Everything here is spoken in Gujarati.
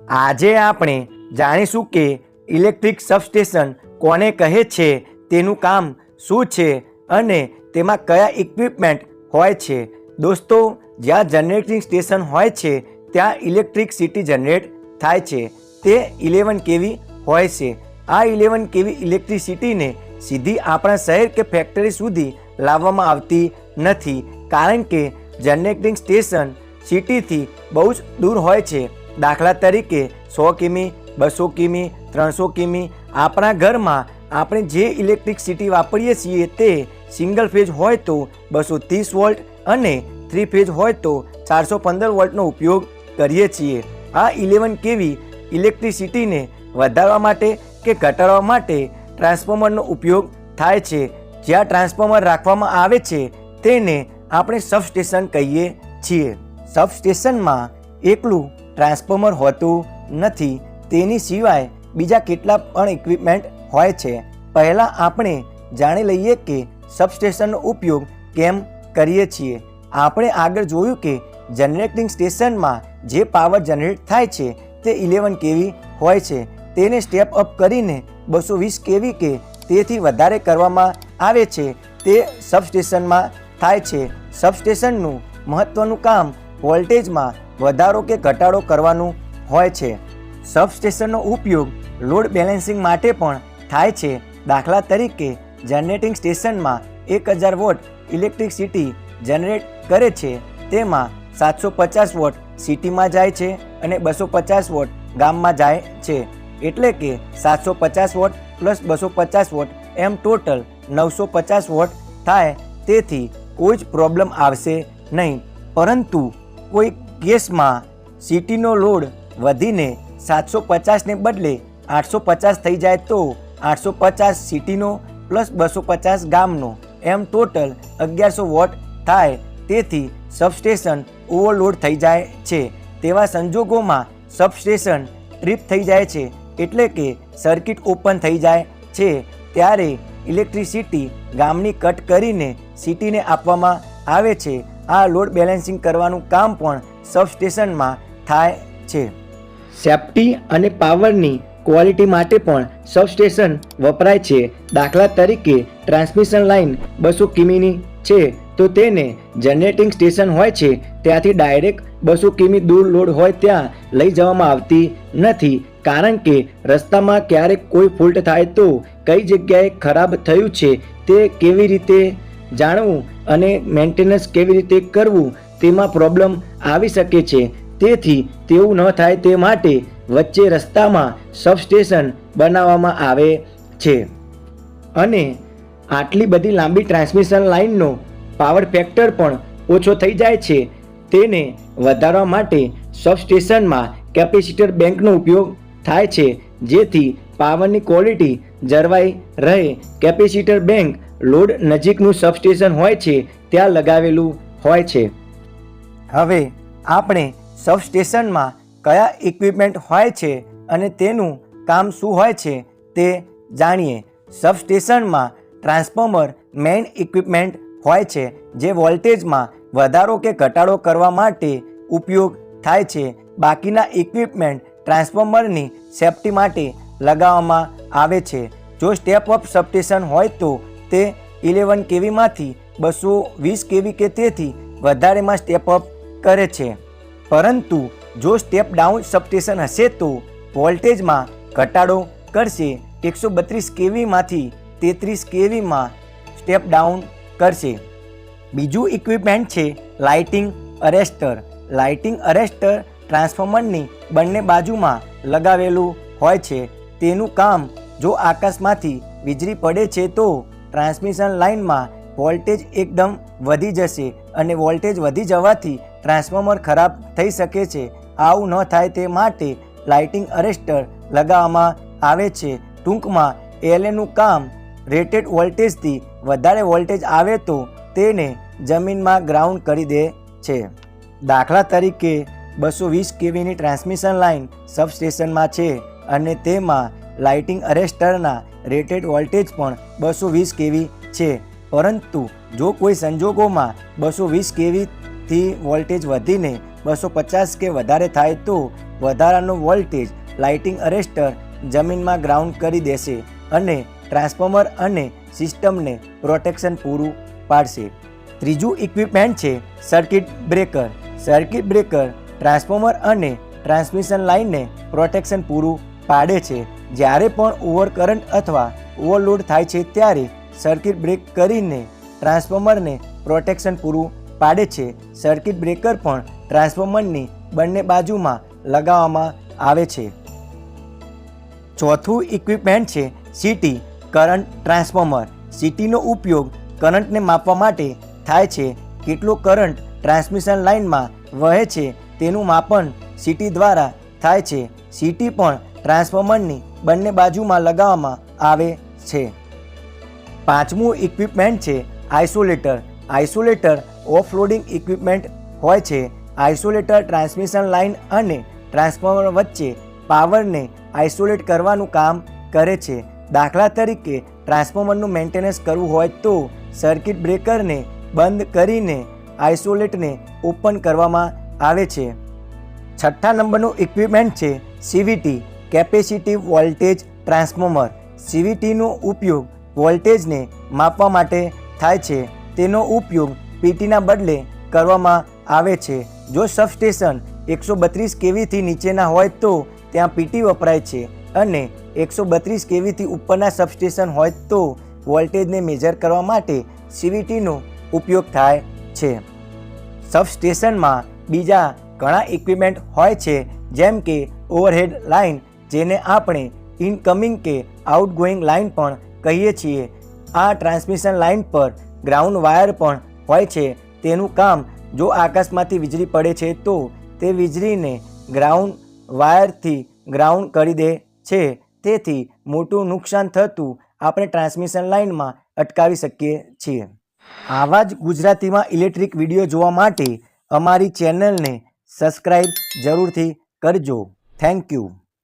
આજે આપણે જાણીશું કે ઇલેક્ટ્રિક સબસ્ટેશન કોને કહે છે, તેનું કામ શું છે અને તેમાં કયા ઇક્વિપમેન્ટ હોય છે. દોસ્તો, જ્યાં જનરેટિંગ સ્ટેશન હોય છે ત્યાં ઇલેક્ટ્રિસિટી જનરેટ થાય છે. તે 11 kV હોય છે. આ 11 kV ઇલેક્ટ્રિસિટીને સીધી આપણા શહેર કે ફેક્ટરી સુધી લાવવામાં આવતી નથી, કારણ કે જનરેટિંગ સ્ટેશન સિટીથી બહુ જ દૂર હોય છે. દાખલા તરીકે 100 કિમી, 200 કિમી, 300 કિમી. આપણા ઘરમાં આપણે જે ઇલેક્ટ્રિસિટી વાપરીએ છીએ તે સિંગલ ફેઝ હોય તો 230 વોલ્ટ અને 3 ફેઝ હોય તો 415 વોલ્ટનો ઉપયોગ કરીએ છીએ. આ 11 kV ઇલેક્ટ્રિસિટીને વધારવા માટે કે ઘટાડવા માટે ટ્રાન્સફોર્મરનો ઉપયોગ થાય છે. જ્યાં ટ્રાન્સફોર્મર રાખવામાં આવે છે તેને આપણે સબસ્ટેશન કહીએ છીએ. સબસ્ટેશનમાં એકલું ટ્રાન્સફોર્મર હોતું નથી, તેની સિવાય બીજા કેટલા પણ ઇક્વિપમેન્ટ હોય છે. પહેલાં આપણે જાણી લઈએ કે સબસ્ટેશનનો ઉપયોગ કેમ કરીએ છીએ. આપણે આગળ જોયું કે જનરેટિંગ સ્ટેશનમાં જે પાવર જનરેટ થાય છે તે 11 kV હોય છે. તેને સ્ટેપ અપ કરીને 220 kV કે તેથી વધારે કરવામાં આવે છે. તે સબસ્ટેશનમાં થાય છે. સબસ્ટેશનનું મહત્ત્વનું કામ વોલ્ટેજમાં વધારો કે ઘટાડો કરવાનું હોય છે. સબસ્ટેશનનો ઉપયોગ લોડ બેલેન્સિંગ માટે પણ થાય છે. દાખલા તરીકે જનરેટિંગ સ્ટેશનમાં 1000 વોટ ઇલેક્ટ્રિસિટી જનરેટ કરે છે. તેમાં 750 વોટ સિટીમાં જાય છે અને 250 વોટ ગામમાં જાય છે. એટલે કે 750 વોટ પ્લસ 250 વોટ એમ ટોટલ 950 વોટ થાય. તેથી કોઈ જ પ્રોબ્લેમ આવશે નહીં. પરંતુ કોઈ કેસમાં સિટીનો લોડ વધીને 750ને બદલે 850 થઈ જાય તો 850 સિટીનો પ્લસ 250 ગામનો એમ ટોટલ 1100 વોટ થાય. તેથી સબસ્ટેશન ઓવરલોડ થઈ જાય છે. તેવા સંજોગોમાં સબસ્ટેશન ટ્રીપ થઈ જાય છે, એટલે કે સર્કિટ ઓપન થઈ જાય છે. ત્યારે ઇલેક્ટ્રિસિટી ગામની કટ કરીને સિટીને આપવામાં આવે છે. આ લોડ બેલેન્સિંગ કરવાનું કામ પણ સબસ્ટેશનમાં થાય છે. સેફ્ટી અને પાવરની ક્વોલિટી માટે પણ સબસ્ટેશન વપરાય છે. દાખલા તરીકે ટ્રાન્સમિશન લાઇન 200 કિમીની છે તો તેને જનરેટિંગ સ્ટેશન હોય છે ત્યાંથી ડાયરેક્ટ 200 કિમી દૂર લોડ હોય ત્યાં લઈ જવામાં આવતી નથી, કારણ કે રસ્તામાં ક્યારેક કોઈ ફોલ્ટ થાય તો કઈ જગ્યાએ ખરાબ થયું છે તે કેવી રીતે જાણવું અને મેન્ટેનન્સ કેવી રીતે કરવું તેમાં પ્રોબ્લેમ આવી શકે છે. તેથી તેવું ન થાય તે માટે વચ્ચે રસ્તામાં સબસ્ટેશન બનાવવામાં આવે છે. અને આટલી બધી લાંબી ટ્રાન્સમિશન લાઇનનો પાવર ફેક્ટર પણ ઓછો થઈ જાય છે. તેને વધારવા માટે સબસ્ટેશનમાં કેપેસિટર બેંકનો ઉપયોગ થાય છે, જેથી પાવરની ક્વોલિટી જળવાઈ રહે. કેપેસિટર બેંક લોડ નજીકનું સબસ્ટેશન હોય છે ત્યાં લગાવેલું હોય છે. હવે આપણે સબસ્ટેશનમાં કયા ઇક્વિપમેન્ટ હોય છે અને તેનું કામ શું હોય છે તે જાણીએ. સબસ્ટેશનમાં ટ્રાન્સફોર્મર મેઇન ઇક્વિપમેન્ટ હોય છે, જે વોલ્ટેજમાં વધારો કે ઘટાડો કરવા માટે ઉપયોગ થાય છે. બાકીના ઇક્વિપમેન્ટ ટ્રાન્સફોર્મરની સેફ્ટી માટે લગાવવામાં આવે છે. જો સ્ટેપ અપ સબસ્ટેશન હોય તો તે 11 kVમાંથી 220 kV કે તેથી વધારેમાં સ્ટેપ અપ કરે છે. પરંતુ જો સ્ટેપ ડાઉન સબસ્ટેશન હશે તો વોલ્ટેજમાં ઘટાડો કરશે. 132 kVમાંથી 33 kVમાં સ્ટેપ ડાઉન કરશે. બીજું ઇક્વિપમેન્ટ છે લાઇટિંગ અરેસ્ટર. લાઇટિંગ અરેસ્ટર ટ્રાન્સફોર્મરની બંને બાજુમાં લગાવેલું હોય છે. તેનું કામ જો આકાશમાંથી વીજળી પડે છે તો ટ્રાન્સમિશન લાઇનમાં વોલ્ટેજ એકદમ વધી જશે અને વોલ્ટેજ વધી જવાથી ટ્રાન્સફોર્મર ખરાબ થઈ શકે છે. આવું ન થાય તે માટે લાઇટિંગ અરેસ્ટર લગાવવામાં આવે છે. ટૂંકમાં એલએનું કામ રેટેડ વોલ્ટેજથી વધારે વોલ્ટેજ આવે તો તેને જમીનમાં ગ્રાઉન્ડ કરી દે છે. દાખલા તરીકે 220 kVની ટ્રાન્સમિશન લાઇન સબસ્ટેશનમાં છે અને તેમાં લાઇટિંગ અરેસ્ટરના રેટેડ વોલ્ટેજ પણ 220 kV છે. પરંતુ જો કોઈ સંજોગોમાં 220 kVથી વોલ્ટેજ વધીને 250 કે વધારે થાય તો વધારાનો વોલ્ટેજ લાઇટિંગ અરેસ્ટર જમીનમાં ગ્રાઉન્ડ કરી દેશે અને ટ્રાન્સફોર્મર અને સિસ્ટમને પ્રોટેક્શન પૂરું પાડશે. ત્રીજું ઇક્વિપમેન્ટ છે circuit breaker. Circuit breaker transformer અને ટ્રાન્સમિશન લાઇનને પ્રોટેક્શન પૂરું પાડે છે. જ્યારે પણ ઓવરકરન્ટ અથવા ઓવરલોડ થાય છે ત્યારે સર્કિટ બ્રેક કરીને ટ્રાન્સફોર્મરને પ્રોટેક્શન પૂરું પાડે છે. સર્કિટ બ્રેકર પણ ટ્રાન્સફોર્મરની બંને બાજુમાં લગાવવામાં આવે છે. ચોથું ઇક્વિપમેન્ટ છે સીટી કરંટ ટ્રાન્સફોર્મર. સીટીનો ઉપયોગ કરંટને માપવા માટે થાય છે. કેટલો કરંટ ટ્રાન્સમિશન લાઇનમાં વહે છે તેનું માપન સીટી દ્વારા થાય છે. સીટી પણ ટ્રાન્સફોર્મરની બંને બાજુમાં લગાવવામાં આવે છે. પાંચમું ઇક્વિપમેન્ટ છે આઇસોલેટર. આઇસોલેટર ઓફલોડિંગ ઇક્વિપમેન્ટ હોય છે. આઇસોલેટર ટ્રાન્સમિશન લાઇન અને ટ્રાન્સફોર્મર વચ્ચે પાવરને આઇસોલેટ કરવાનું કામ કરે છે. દાખલા તરીકે ટ્રાન્સફોર્મરનું મેન્ટેનન્સ કરવું હોય તો સર્કિટ બ્રેકરને બંધ કરીને આઇસોલેટને ઓપન કરવામાં આવે છે. છઠ્ઠા નંબરનું ઇક્વિપમેન્ટ છે સીવીટી કેપેસિટિવ વોલ્ટેજ ટ્રાન્સફોર્મર. સીવીટીનો ઉપયોગ વોલ્ટેજને માપવા માટે થાય છે. તેનો ઉપયોગ પીટીના બદલે કરવામાં આવે છે. જો સબસ્ટેશન 132 કેવીથી નીચેના હોય તો ત્યાં પીટી વપરાય છે અને 132 કેવીથી ઉપરના સબસ્ટેશન હોય તો વોલ્ટેજને મેજર કરવા માટે સીવીટીનો ઉપયોગ થાય છે. સબસ્ટેશનમાં બીજા ઘણા ઇક્વિપમેન્ટ હોય છે જેમ કે ઓવરહેડ લાઇન, જેને આપણે ઇનકમિંગ કે આઉટગોઈંગ લાઇન પણ કહીએ છીએ. આ ટ્રાન્સમિશન લાઇન પર ગ્રાઉન્ડ વાયર પણ હોય છે. તેનું કામ જો આકાશમાંથી વીજળી પડે છે તો તે વીજળીને ગ્રાઉન્ડ વાયરથી ગ્રાઉન્ડ કરી દે છે. તેથી મોટું નુકસાન થતું આપણે ટ્રાન્સમિશન લાઇનમાં અટકાવી શકીએ છીએ. આવા જ ગુજરાતીમાં ઇલેક્ટ્રિક વિડીયો જોવા માટે અમારી ચેનલને સબસ્ક્રાઈબ જરૂરથી કરજો. Thank you.